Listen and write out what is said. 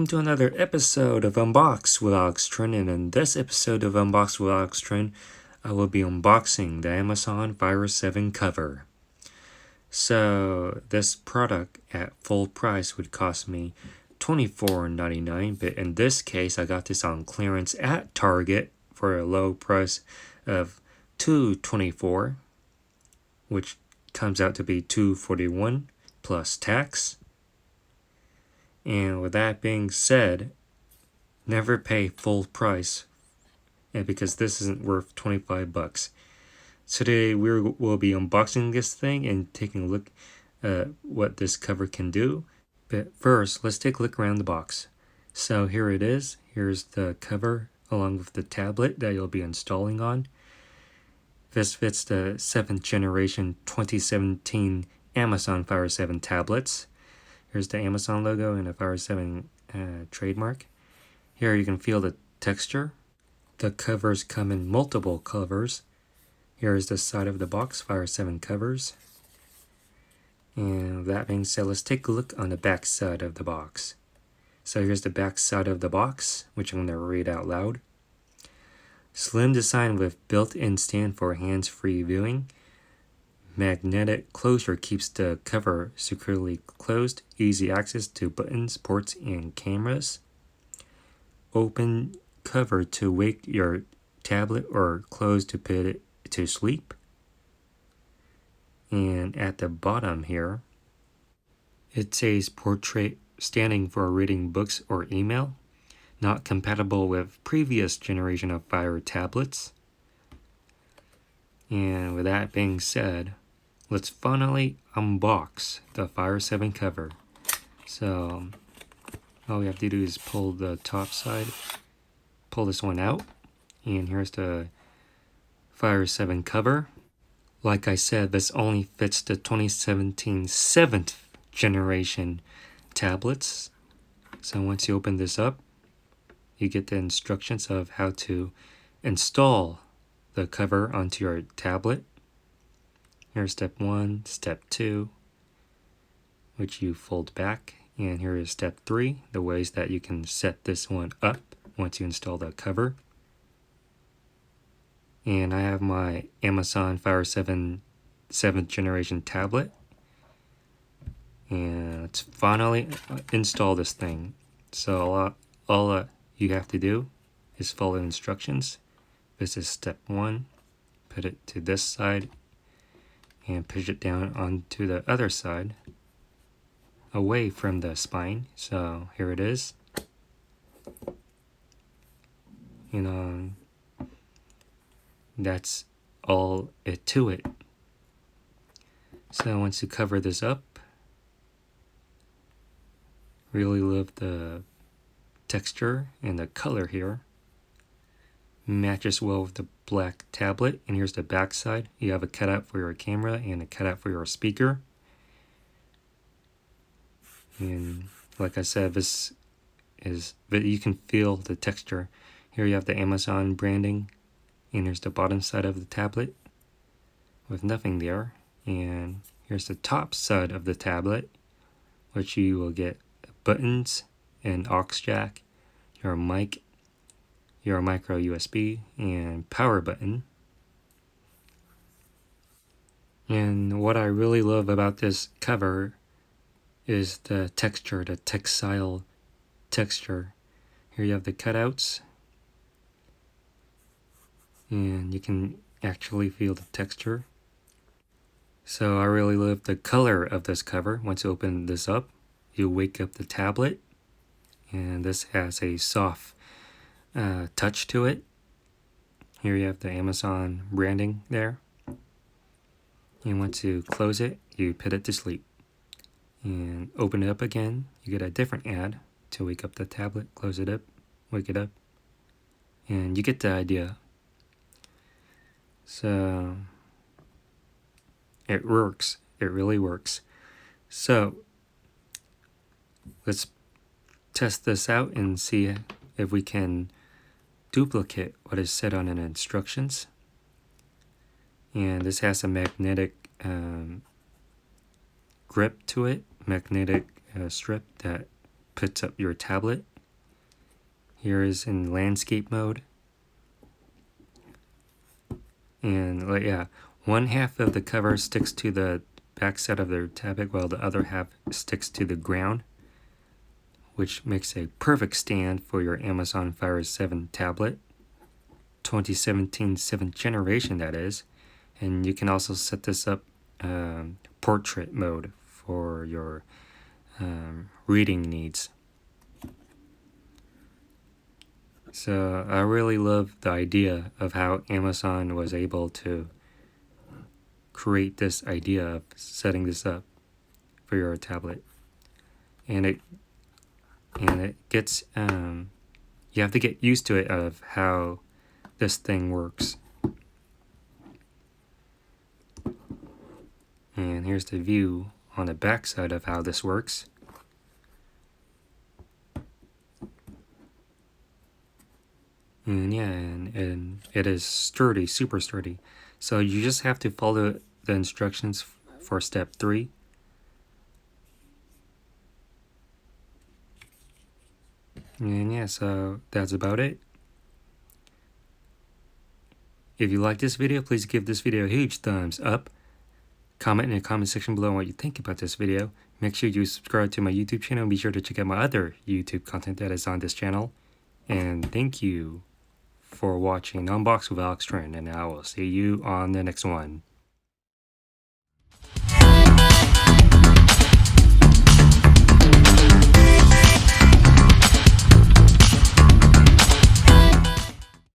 to another episode of Unbox with Alex Trin, and in this episode of Unbox with Alex Trin, I will be unboxing the Amazon Fire 7 cover. So this product at full price would cost me $24.99, but in this case I got this on clearance at Target for a low price of $224, which comes out to be $241 plus tax. And with that being said, never pay full price, and because this isn't worth 25 bucks. Today we'll be unboxing this thing and taking a look at what this cover can do. But first, let's take a look around the box. So here it is. Here's the cover along with the tablet that you'll be installing on. This fits the 7th generation 2017 Amazon Fire 7 tablets. Here's the Amazon logo and a Fire 7 trademark. Here you can feel the texture. The covers come in multiple colors. Here is the side of the box, Fire 7 covers. And with that being said, let's take a look on the back side of the box. So here's the back side of the box, which I'm going to read out loud. Slim design with built-in stand for hands-free viewing. Magnetic closure keeps the cover securely closed. Easy access to buttons, ports, and cameras. Open cover to wake your tablet or close to put it to sleep. And at the bottom here, it says portrait standing for reading books or email. Not compatible with previous generation of Fire tablets. And with that being said, let's finally unbox the Fire 7 cover. So all we have to do is pull the top side, pull this one out, and here's the Fire 7 cover. Like I said, this only fits the 2017 7th generation tablets. So once you open this up, you get the instructions of how to install the cover onto your tablet. Here's step 1, step 2, which you fold back, and here is step 3, the ways that you can set this one up once you install the cover. And I have my Amazon Fire 7 7th generation tablet, and let's finally install this thing. So all you have to do is follow the instructions. This is step 1, put it to this side, and push it down onto the other side, away from the spine. So here it is. That's all to it. So once you cover this up, really love the texture and the color here. Matches well with the black tablet. And here's the back side. You have a cutout for your camera and a cutout for your speaker. And like I said, this is, but you can feel the texture. Here you have the Amazon branding, and here's the bottom side of the tablet with nothing there. And here's the top side of the tablet, which you will get buttons and aux jack, your mic, your micro USB, and power button. And what I really love about this cover is the texture, the textile texture. Here you have the cutouts, and you can actually feel the texture. So I really love the color of this cover. Once you open this up, you wake up the tablet, and this has a soft touch to it. Here you have the Amazon branding there. And once you close it, you put it to sleep. And open it up again, you get a different ad to wake up the tablet. Close it up, wake it up, and you get the idea. So it works. It really works. So let's test this out and see if we can duplicate what is said on the instructions. And this has a magnetic grip to it, magnetic strip that puts up your tablet Here is in landscape mode. And yeah, one half of the cover sticks to the back side of the tablet while the other half sticks to the ground, which makes a perfect stand for your Amazon Fire 7 tablet. 2017 7th generation, that is. And you can also set this up portrait mode for your reading needs. So I really love the idea of how Amazon was able to create this idea of setting this up for your tablet. And it gets you have to get used to it of how this thing works. And here's the view on the back side of how this works. And yeah, and it is sturdy, super sturdy. So you just have to follow the instructions for step 3. And yeah, so that's about it. If you like this video, please give this video a huge thumbs up. Comment in the comment section below what you think about this video. Make sure you subscribe to my YouTube channel and be sure to check out my other YouTube content that is on this channel. And thank you for watching Unbox with Alex Tran, and I will see you on the next one.